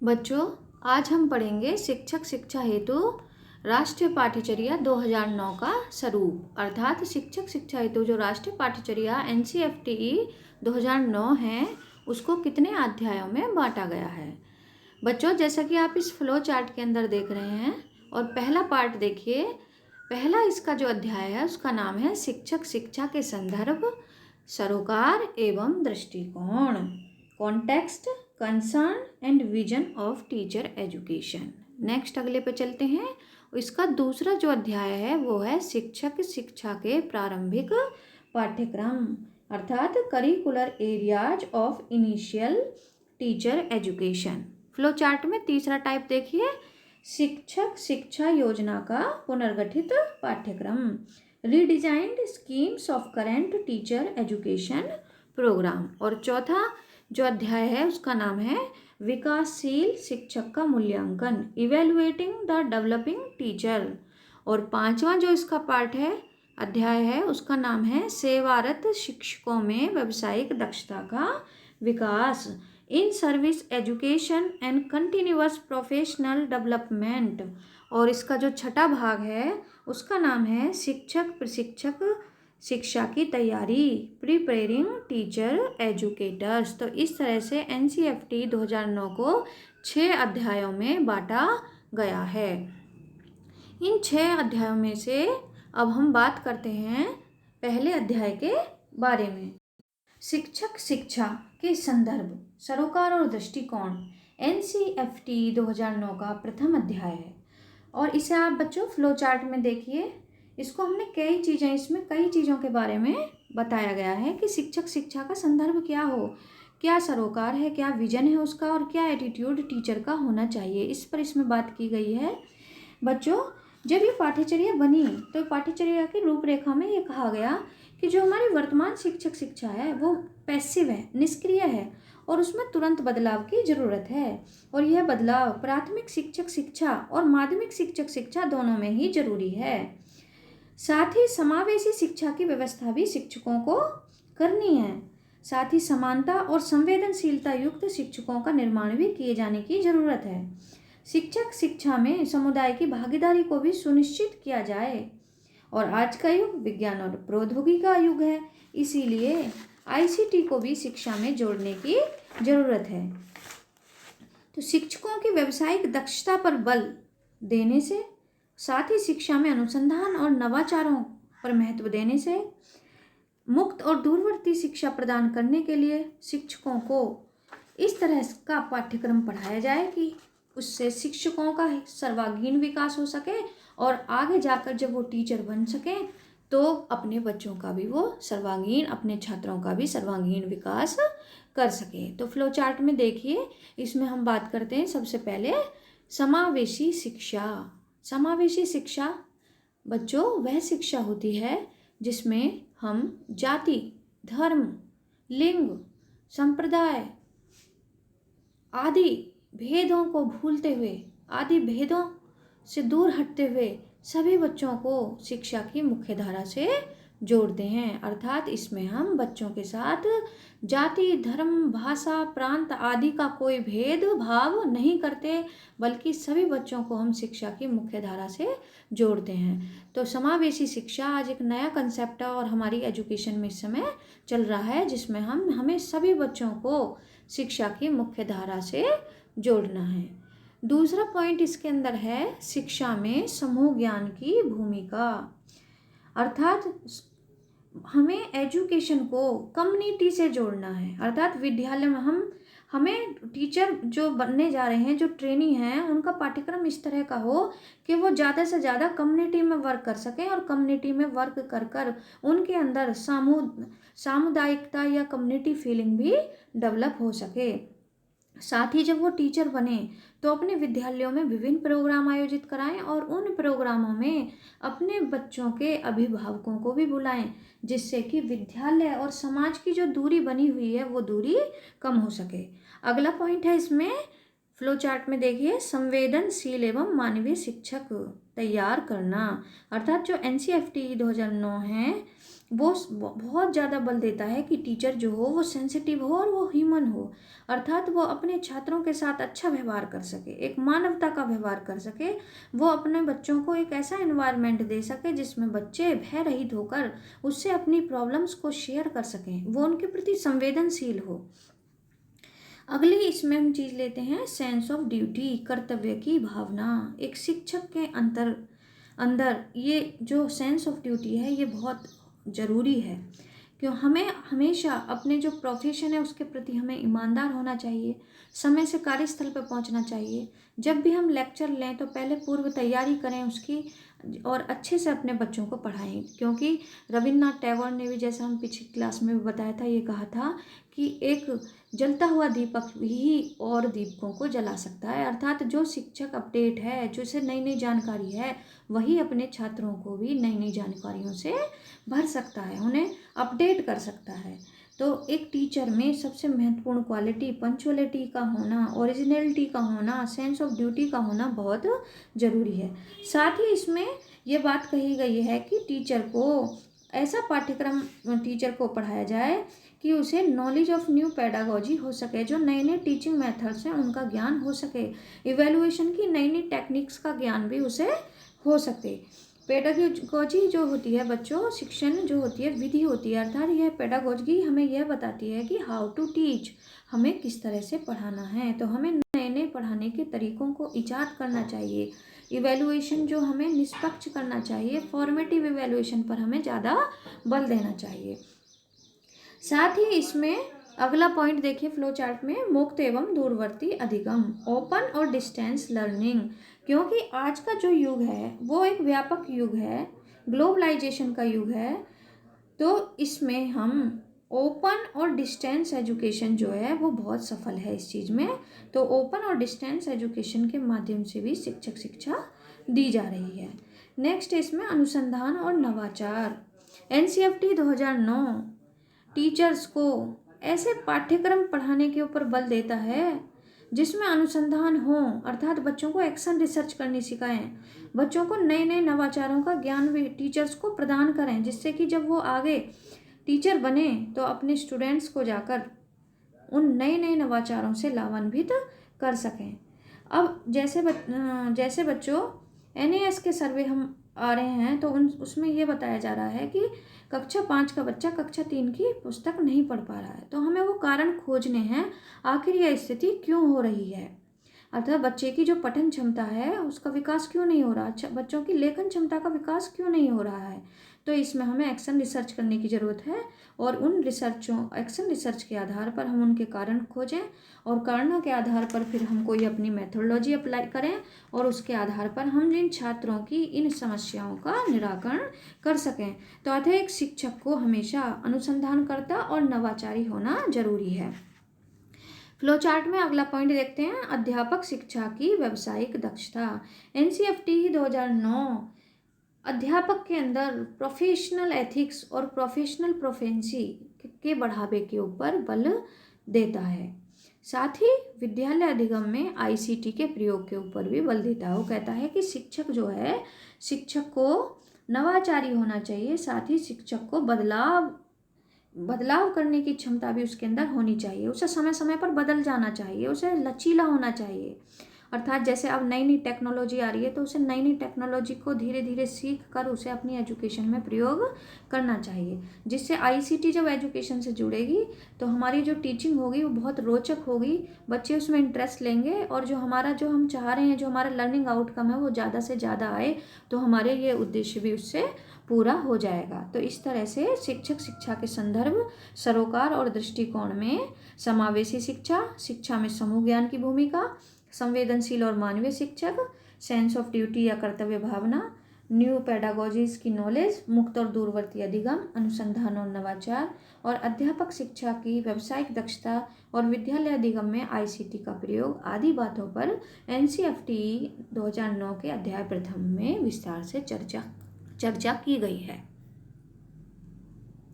बच्चों, आज हम पढ़ेंगे शिक्षक शिक्षा हेतु राष्ट्रीय पाठ्यचर्या 2009 का स्वरूप। अर्थात शिक्षक शिक्षा हेतु जो राष्ट्रीय पाठ्यचर्या NCFTE 2009 है, उसको कितने अध्यायों में बांटा गया है। बच्चों, जैसा कि आप इस फ्लो चार्ट के अंदर देख रहे हैं, और पहला पार्ट देखिए। पहला इसका जो अध्याय है उसका नाम है शिक्षक शिक्षा के संदर्भ, सरोकार एवं दृष्टिकोण, context, concern and vision of teacher education. Next अगले पे चलते हैं। इसका दूसरा जो अध्याय है वो है शिक्षक शिक्षा के प्रारंभिक पाठ्यक्रम, अर्थात curricular areas of initial teacher education. Flow chart में तीसरा टाइप देखिए, शिक्षक शिक्षा योजना का पुनर्गठित पाठ्यक्रम, redesigned schemes of current teacher education program. और चौथा जो अध्याय है उसका नाम है विकासशील शिक्षक का मूल्यांकन, इवेलुएटिंग द डेवलपिंग टीचर। और पांचवा जो इसका पार्ट है, अध्याय है, उसका नाम है सेवारत शिक्षकों में व्यावसायिक दक्षता का विकास, in service education and continuous professional development. और इसका जो छठा भाग है उसका नाम है शिक्षक प्रशिक्षक शिक्षा की तैयारी, प्रिपेयरिंग टीचर एजुकेटर्स। तो इस तरह से NCFT 2009 को 6 अध्यायों में बांटा गया है। इन 6 अध्यायों में से अब हम बात करते हैं पहले अध्याय के बारे में। शिक्षक शिक्षा के संदर्भ, सरोकार और दृष्टिकोण NCFT 2009 का प्रथम अध्याय है। और इसे आप बच्चों फ्लो चार्ट में देखिए। इसको हमने इसमें कई चीज़ों के बारे में बताया गया है कि शिक्षक शिक्षा का संदर्भ क्या हो, क्या सरोकार है, क्या विजन है उसका, और क्या एटीट्यूड टीचर का होना चाहिए, इस पर इसमें बात की गई है। बच्चों, जब ये पाठ्यचर्या बनी तो पाठ्यचर्या की रूपरेखा में ये कहा गया कि जो हमारी वर्तमान शिक्षक शिक्षा है वो पैसिव है, निष्क्रिय है, और उसमें तुरंत बदलाव की ज़रूरत है। और यह बदलाव प्राथमिक शिक्षक शिक्षा और माध्यमिक शिक्षक शिक्षा दोनों में ही जरूरी है। साथ ही समावेशी शिक्षा की व्यवस्था भी शिक्षकों को करनी है। साथ ही समानता और संवेदनशीलता युक्त शिक्षकों का निर्माण भी किए जाने की जरूरत है। शिक्षक शिक्षा में समुदाय की भागीदारी को भी सुनिश्चित किया जाए। और आज का युग विज्ञान और प्रौद्योगिकी का युग है, इसीलिए ICT को भी शिक्षा में जोड़ने की जरूरत है। तो शिक्षकों की व्यावसायिक दक्षता पर बल देने से, साथ ही शिक्षा में अनुसंधान और नवाचारों पर महत्व देने से, मुक्त और दूरवर्ती शिक्षा प्रदान करने के लिए शिक्षकों को इस तरह का पाठ्यक्रम पढ़ाया जाए कि उससे शिक्षकों का सर्वांगीण विकास हो सके, और आगे जाकर जब वो टीचर बन सकें तो अपने बच्चों का भी वो सर्वांगीण, अपने छात्रों का भी सर्वांगीण विकास कर सके। तो फ्लो चार्ट में देखिए, इसमें हम बात करते हैं सबसे पहले समावेशी शिक्षा। समावेशी शिक्षा बच्चों वह शिक्षा होती है जिसमें हम जाति, धर्म, लिंग, संप्रदाय आदि भेदों को भूलते हुए, आदि भेदों से दूर हटते हुए सभी बच्चों को शिक्षा की मुख्य धारा से जोड़ते हैं। अर्थात इसमें हम बच्चों के साथ जाति, धर्म, भाषा, प्रांत आदि का कोई भेद भाव नहीं करते, बल्कि सभी बच्चों को हम शिक्षा की मुख्य धारा से जोड़ते हैं। तो समावेशी शिक्षा आज एक नया कंसेप्ट है और हमारी एजुकेशन में इस समय चल रहा है, जिसमें हमें सभी बच्चों को शिक्षा की मुख्य धारा से जोड़ना है। दूसरा पॉइंट इसके अंदर है शिक्षा में समूह ज्ञान की भूमिका। अर्थात हमें एजुकेशन को कम्युनिटी से जोड़ना है। अर्थात विद्यालय में हमें टीचर जो बनने जा रहे हैं, जो ट्रेनी हैं, उनका पाठ्यक्रम इस तरह का हो कि वो ज़्यादा से ज़्यादा कम्युनिटी में वर्क कर सकें, और कम्युनिटी में वर्क कर कर उनके अंदर सामुदायिकता या कम्युनिटी फीलिंग भी डेवलप हो सके। साथ ही जब वो टीचर बने तो अपने विद्यालयों में विभिन्न प्रोग्राम आयोजित कराएं, और उन प्रोग्रामों में अपने बच्चों के अभिभावकों को भी बुलाएं, जिससे कि विद्यालय और समाज की जो दूरी बनी हुई है वो दूरी कम हो सके। अगला पॉइंट है इसमें फ्लो चार्ट में देखिए, संवेदनशील एवं मानवीय शिक्षक तैयार करना। अर्थात जो NCFT 2009 है वो बहुत ज़्यादा बल देता है कि टीचर जो हो वो सेंसिटिव हो और वो ह्यूमन हो, अर्थात वो अपने छात्रों के साथ अच्छा व्यवहार कर सके, एक मानवता का व्यवहार कर सके। वो अपने बच्चों को एक ऐसा एनवायरनमेंट दे सके जिसमें बच्चे भय रहित होकर उससे अपनी प्रॉब्लम्स को शेयर कर सकें, वो उनके प्रति संवेदनशील हो। अगली इसमें हम चीज़ लेते हैं सेंस ऑफ ड्यूटी, कर्तव्य की भावना। एक शिक्षक के अंदर ये जो सेंस ऑफ ड्यूटी है ये बहुत ज़रूरी है, क्यों हमें हमेशा अपने जो प्रोफेशन है उसके प्रति हमें ईमानदार होना चाहिए, समय से कार्यस्थल पर पहुंचना चाहिए। जब भी हम लेक्चर लें तो पहले पूर्व तैयारी करें उसकी और अच्छे से अपने बच्चों को पढ़ाएं, क्योंकि रविन्द्रनाथ टैगोर ने भी, जैसा हम पिछली क्लास में भी बताया था, ये कहा था कि एक जलता हुआ दीपक ही और दीपकों को जला सकता है। अर्थात जो शिक्षक अपडेट है, जो इसे नई नई जानकारी है, वही अपने छात्रों को भी नई नई जानकारियों से भर सकता है, उन्हें अपडेट कर सकता है। तो एक टीचर में सबसे महत्वपूर्ण क्वालिटी पंक्चुअलिटी का होना, ओरिजिनलिटी का होना, सेंस ऑफ ड्यूटी का होना बहुत ज़रूरी है। साथ ही इसमें ये बात कही गई है कि टीचर को ऐसा पाठ्यक्रम टीचर को पढ़ाया जाए कि उसे नॉलेज ऑफ न्यू पेडागोजी हो सके, जो नए नए टीचिंग मेथड्स हैं उनका ज्ञान हो सके, इवैल्यूएशन की नई नई टेक्निक्स का ज्ञान भी उसे हो सके। पेडागोजी जो होती है बच्चों, शिक्षण जो होती है विधि होती है, अर्थात यह पेडागोजी हमें यह बताती है कि हाउ टू टीच, हमें किस तरह से पढ़ाना है। तो हमें नए नए पढ़ाने के तरीकों को इजाद करना चाहिए। इवैल्यूएशन जो हमें निष्पक्ष करना चाहिए, फॉर्मेटिव इवैल्यूएशन पर हमें ज़्यादा बल देना चाहिए। साथ ही इसमें अगला पॉइंट देखिए फ्लो चार्ट में, मुक्त एवं दूरवर्ती अधिगम, ओपन और डिस्टेंस लर्निंग। क्योंकि आज का जो युग है वो एक व्यापक युग है, ग्लोबलाइजेशन का युग है, तो इसमें हम ओपन और डिस्टेंस एजुकेशन जो है वो बहुत सफल है इस चीज़ में। तो ओपन और डिस्टेंस एजुकेशन के माध्यम से भी शिक्षा दी जा रही है। नेक्स्ट इसमें अनुसंधान और नवाचार। NCFT 2009 टीचर्स को ऐसे पाठ्यक्रम पढ़ाने के ऊपर बल देता है जिसमें अनुसंधान हो, अर्थात बच्चों को एक्शन रिसर्च करनी सिखाएं, बच्चों को नए नए नवाचारों का ज्ञान भी टीचर्स को प्रदान करें, जिससे कि जब वो आगे टीचर बने तो अपने स्टूडेंट्स को जाकर उन नए नए नवाचारों से लाभान्वित कर सकें। अब जैसे बच्चों NAS के सर्वे हम आ रहे हैं तो उसमें ये बताया जा रहा है कि कक्षा 5 का बच्चा कक्षा 3 की पुस्तक नहीं पढ़ पा रहा है, तो हमें वो कारण खोजने हैं, आखिर यह स्थिति क्यों हो रही है, अर्थात बच्चे की जो पठन क्षमता है उसका विकास क्यों नहीं हो रहा, अच्छा बच्चों की लेखन क्षमता का विकास क्यों नहीं हो रहा है। तो इसमें हमें एक्शन रिसर्च करने की ज़रूरत है और उन एक्शन रिसर्च के आधार पर हम उनके कारण खोजें और कारणों के आधार पर फिर हम कोई अपनी मेथोडोलॉजी अप्लाई करें और उसके आधार पर हम इन छात्रों की इन समस्याओं का निराकरण कर सकें। तो अतः एक शिक्षक को हमेशा अनुसंधानकर्ता और नवाचारी होना जरूरी है। फ्लो चार्ट में अगला पॉइंट देखते हैं, अध्यापक शिक्षा की व्यावसायिक दक्षता। NCFT 2009 अध्यापक के अंदर प्रोफेशनल एथिक्स और प्रोफेशनल प्रोफेंसी के बढ़ावे के ऊपर बल देता है। साथ ही विद्यालय अधिगम में ICT के प्रयोग के ऊपर भी बल देता है। वो कहता है कि शिक्षक जो है, शिक्षक को नवाचारी होना चाहिए, साथ ही शिक्षक को बदलाव करने की क्षमता भी उसके अंदर होनी चाहिए, उसे समय समय पर बदल जाना चाहिए, उसे लचीला होना चाहिए। अर्थात जैसे अब नई नई टेक्नोलॉजी आ रही है तो उसे नई नई टेक्नोलॉजी को धीरे धीरे सीख कर उसे अपनी एजुकेशन में प्रयोग करना चाहिए, जिससे ICT जब एजुकेशन से जुड़ेगी तो हमारी जो टीचिंग होगी वो बहुत रोचक होगी, बच्चे उसमें इंटरेस्ट लेंगे और जो हम चाह रहे हैं, जो हमारा लर्निंग आउटकम है वो ज़्यादा से ज़्यादा आए, तो हमारे ये उद्देश्य भी उससे पूरा हो जाएगा। तो इस तरह से शिक्षा के संदर्भ, सरोकार और दृष्टिकोण में समावेशी शिक्षा में समूह ज्ञान की भूमिका, संवेदनशील और मानवीय शिक्षक, सेंस ऑफ ड्यूटी या कर्तव्य भावना, न्यू पेडागोजीज की नॉलेज, मुक्त और दूरवर्ती अधिगम, अनुसंधान और नवाचार, और अध्यापक शिक्षा की व्यावसायिक दक्षता और विद्यालय अधिगम में ICT का प्रयोग आदि बातों पर NCFT 2009 के अध्याय प्रथम में विस्तार से चर्चा की गई है।